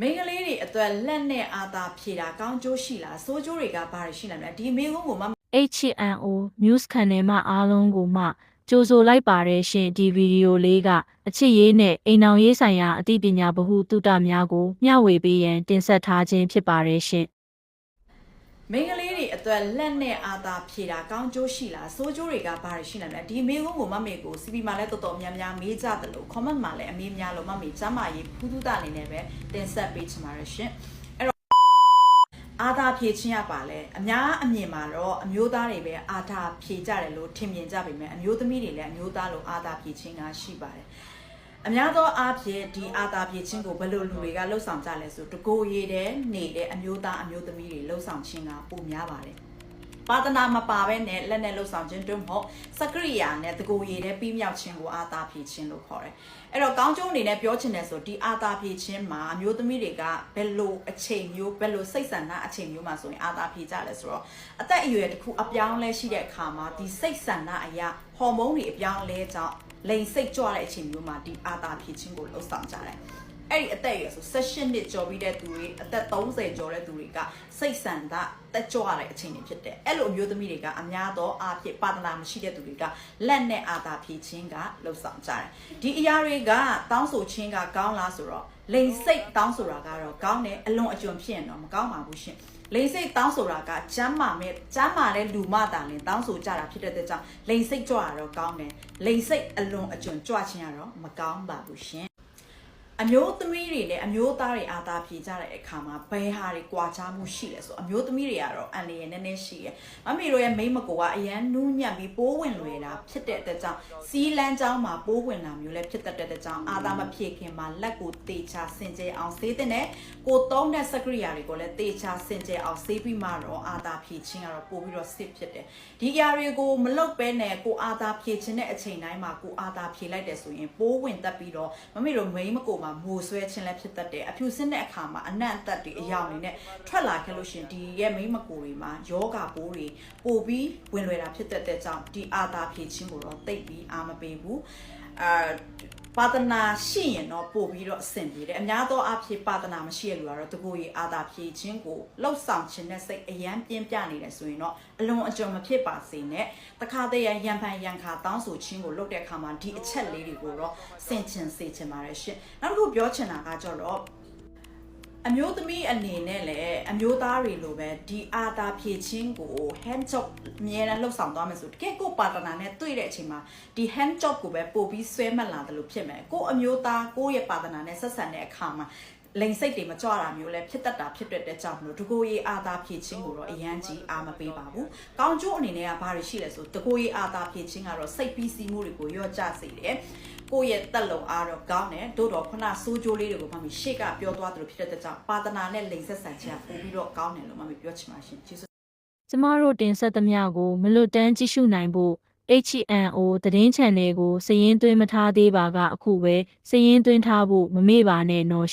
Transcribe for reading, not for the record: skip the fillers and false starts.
မိန်းကလေးတွေအတွက်လက်နဲ့အာသာဖြေတာကောင်းကျိုးရှိလားဆိုးကျိုးတွေကဘာတွေရှိနိုင်လဲဒီမိကုန်းကိုမ HNO News ခန်နယ်မှအားလုံးကိုမှကြိုဆိုလိုက်ပါတယ်ရှင်ဒီဗီဒီယိုလေးကအချစ်ရေးနဲ့အိမ်အောင်ရေးဆိုင်ရာအသိပညာဗဟုသုတများကိုမျှဝေပေးရန်တင်ဆက်ထားခြင်းဖြစ်ပါတယ်ရှင်မိန်းကလေးတွေအတွက်လက်နဲ့အာသာဖြေတာကောင်းကျိုးရှိလားဆိုးကျိုးတွေကဘာတွေရှိနိုင်လဲဒီမိကုန်းကိုမမေကို CP မှာလည်းတော်တော်များများမေးကြတယ်လို့ comment မှာလည်းအမေးများလို့မမေကျမ်းမာရေးဖူးသုတအနေနဲ့ပဲတင်ဆက်ပေးချင်ပါတယ်ရှင်အာသာဖြေခြင်းရပါလဲအများအမြင်မှာတော့အမျိုးသားတွေပဲအာသာဖြေကြတယ်လို့ထင်မြင်ကြပေမဲ့အမျိုးသမီးတွေလည်းအမျိုးသားလိုအာသာဖြေခြင်းကရှိပါတယ်အများသောအားဖြင့်ဒီအာသာဖြေခြင်းကိုဘယ်လိုလူတွေကလှုပ်ဆောင်ကြလဲဆိုတကိုယ်ရည်တဲ့နေတဲ့အမျိုးသားအမျိုးသမီးတွေလှုပ်ဆောင်ခြင်းကပိုများပါတယ်ပါဒနာမပါဘဲနဲ့လက်နဲ့လှုပ်ဆောင်ခြင်းတို့မဟုတ်စကရိယာနဲ့တကိုယ်ရည်တဲ့ပြီးမြောက်ခြင်းကိုအာသာဖြေခြင်းလို့ခေါ်တယ်အဲ့တော့ကောင်းကျိုးအနေနဲ့ပြောချင်တယ်ဆိုဒီအာသာဖြေခြင်းမှာအမျိုးသမီးတွေကဘယ်လိုအချိန်မျိုးဘယ်လိုစိတ်ဆန္ဒအချိန်မျိုးမှာဆိုရင်အာသာဖြေကြလဲဆိုတော့အသက်အရွယ်တစ်ခုအပြောင်းလဲရှိတဲ့အခါမှာဒီစိတ်ဆန္ဒအရာဟော်မုန်းတွေအပြောင်းလဲကြောင့်လိန်စိတ်ကြွတဲ့အချိန်မျိုးမှာဒီအာသာဖြေခြင်းကိုလှုပ်ဆောင်ကြတယ်အဲ့ဒီအသက်အရွယ်ဆို18နှစ်ကျော်ပြီးတဲ့သူတွေအသက်30ကျော်တဲ့သူတွေကစိတ်ဆန္ဒတက်ကြွတဲ့အချိန်တွေဖြစ်တယ်အဲ့လိုအမျိုးသမီးတွေကအများသောအားဖြင့်ပါဒနာမရှိတဲ့သူတွေကလက်နဲ့အာသာဖြေခြင်းကလှုပ်ဆောင်ကြတယ်ဒီအရာတွေကတောင်းဆိုခြင်းကကောင်းလားဆိုတော့လိန်စိတ်တောင်းဆိုတာကတော့ကောင်းတယ်အလွန်အကျွံဖြစ်ရင်တော့မကောင်းပါဘူးရှင်လိန်စိတ်တောင်းဆိုတာကကျမ်းမာတဲ့လူမတာလင်တောင်းဆိုကြတာဖြစ်တဲ့အတွက်ကြောင့်လိန်စိတ်ကြွတာတော့ကောင်းတယ်လိန်စိတ်အလွန်အကျွံကြွခြင်းကတော့မကောင်းပါဘူးရှင်အမျိုးသမီးတွေနဲ့အမျိုးသားတွေအာသာဖြေကြတဲ့အခါမှာဘယ်ဟာတွေကြွာချမှုရှိလဲဆိုအမျိုးသမီးတွေကတော့အန်လီရဲ့နည်းနည်းရှိရဲ့မမေတို့ရဲ့မိမကိုကအရန်နူးညံ့ပြီးပိုးဝင်လွယ်တာဖြစ်တဲ့အတွက်ကြောင့်စီးလန်းကြောင်းမှာပိုးဝင်လာမျိုးလည်းဖြစ်တတ်တဲ့အတွက်ကြောင့်အာသာမဖြေခင်မှာလက်ကိုတေချာစင်ကြဲအောင်ဆေးတဲ့နဲ့ကိုသုံးတဲ့စကရိယာတွေကိုလည်းတေချာစင်ကြဲအောင်ဆေးပြီးမှတော့အာသာဖြေခြင်းကတော့ပို့ပြီးတော့စစ်ဖြစ်တယ်ဒီအရာတွေကိုမလုပ်ဘဲနဲ့ကိုအာသာဖြေခြင်းတဲ့အချိန်တိုင်းမှာကိုအာသာဖြေလိုက်တယ်ဆိုရင်ပိုးဝင်တတ်ပြီးတော့မမေတို့မိမကိုမှာမိုးဆွဲခြင်းလည်းဖြစ်တတ်တယ်အဖြူစင်းတဲ့အခါမှာအနံ့အသက်တွေအယောင်တွေနဲ့ထွက်လာခဲ့လို့ရှင်ဒီရဲ့မိမကိုတွေမှာယောဂပိုးတွေပို့ပြီးဝင်လွယ်တာဖြစ်တဲ့ကြောင့်ဒီအာသာဖြေခြင်းကိုတော့တိတ်ပြီးအားမပေးဘူးပါဒနာရှိရင်တော့ပို့ပြီးတော့အဆင်ပြေတယ်အများသောအားဖြင့်ပါဒနာမရှိရလူကတော့တကိုယ်ကြီးအာသာဖြေခြင်းကိုလှုပ်ဆောင်ခြင်းနဲ့စိတ်အယမ်းပြင်းပြနေတယ်ဆိုရင်တော့အလွန်အကျွံမဖြစ်ပါစေနဲ့တခါတည်းရံဖန်ရံခါတောင်းဆိုခြင်းကိုလုပ်တဲ့အခါမှာဒီအချက်လေးတွေကိုတော့ဆင်ခြင်စေချင်ပါတယ်ရှင်နောက်တစ်ခုပြောချင်တာကကြတော့အမျိုးသမီးအနေနဲ့လည်းအမျိုးသားတွေလိုပဲဒီအာသာဖြည့်ချင်းကို hand job အများနဲ့လှုပ်ဆောင်သွားမယ်ဆိုတကယ်ကိုပါတနာနဲ့တွေ့တဲ့အချိန်မှာဒီ hand job ကိုပဲပို့ပြီးဆွဲမှတ်လာတယ်လို့ဖြစ်မယ်ကိုအမျိုးသားကိုရဲ့ပါတနာနဲ့ဆက်ဆံတဲ့အခါမှာလိန်စိတ်တွေမကြွတာမျိုးလဲဖြစ်တတ်တာဖြစ်တဲ့ကြောင့်မလို့တကိုယ်ရေးအာသာဖြည့်ချင်းကိုတော့အရန်ကြီးအားမပေးပါဘူး။ကောင်းကျိုးအနေနဲ့ကဘာတွေရှိလဲဆိုတကိုယ်ရေးအာသာဖြည့်ချင်းကတော့စိတ်ပြီးစီးမှုတွေကိုရော့ကျစေတယ်။ကိုယ့်ရဲ့တက်လုံအားတော့ကောင်းတယ်။တို့တော့ခုနစိုးကျိုးလေးတွေကိုမှရှေ့ကပြောသွားသလိုဖြစ်တဲ့ကြောင့်ပါတနာနဲ့လိန်ဆက်ဆံခြင်းပို့ပြီးတော့ကောင်းတယ်လို့မှပြောချင်ပါရှင်။ကျေးဇူး။ကျမတို့တင်ဆက်သမျှကိုမလွတ်တမ်းကြည့်ရှုနိုင်ဖို့ HNO သတင်း channel ကိုစာရင်းသွင်းမထားသေးပါကအခုပဲစာရင်းသွင်းထားဖို့မမေ့ပါနဲ့နော်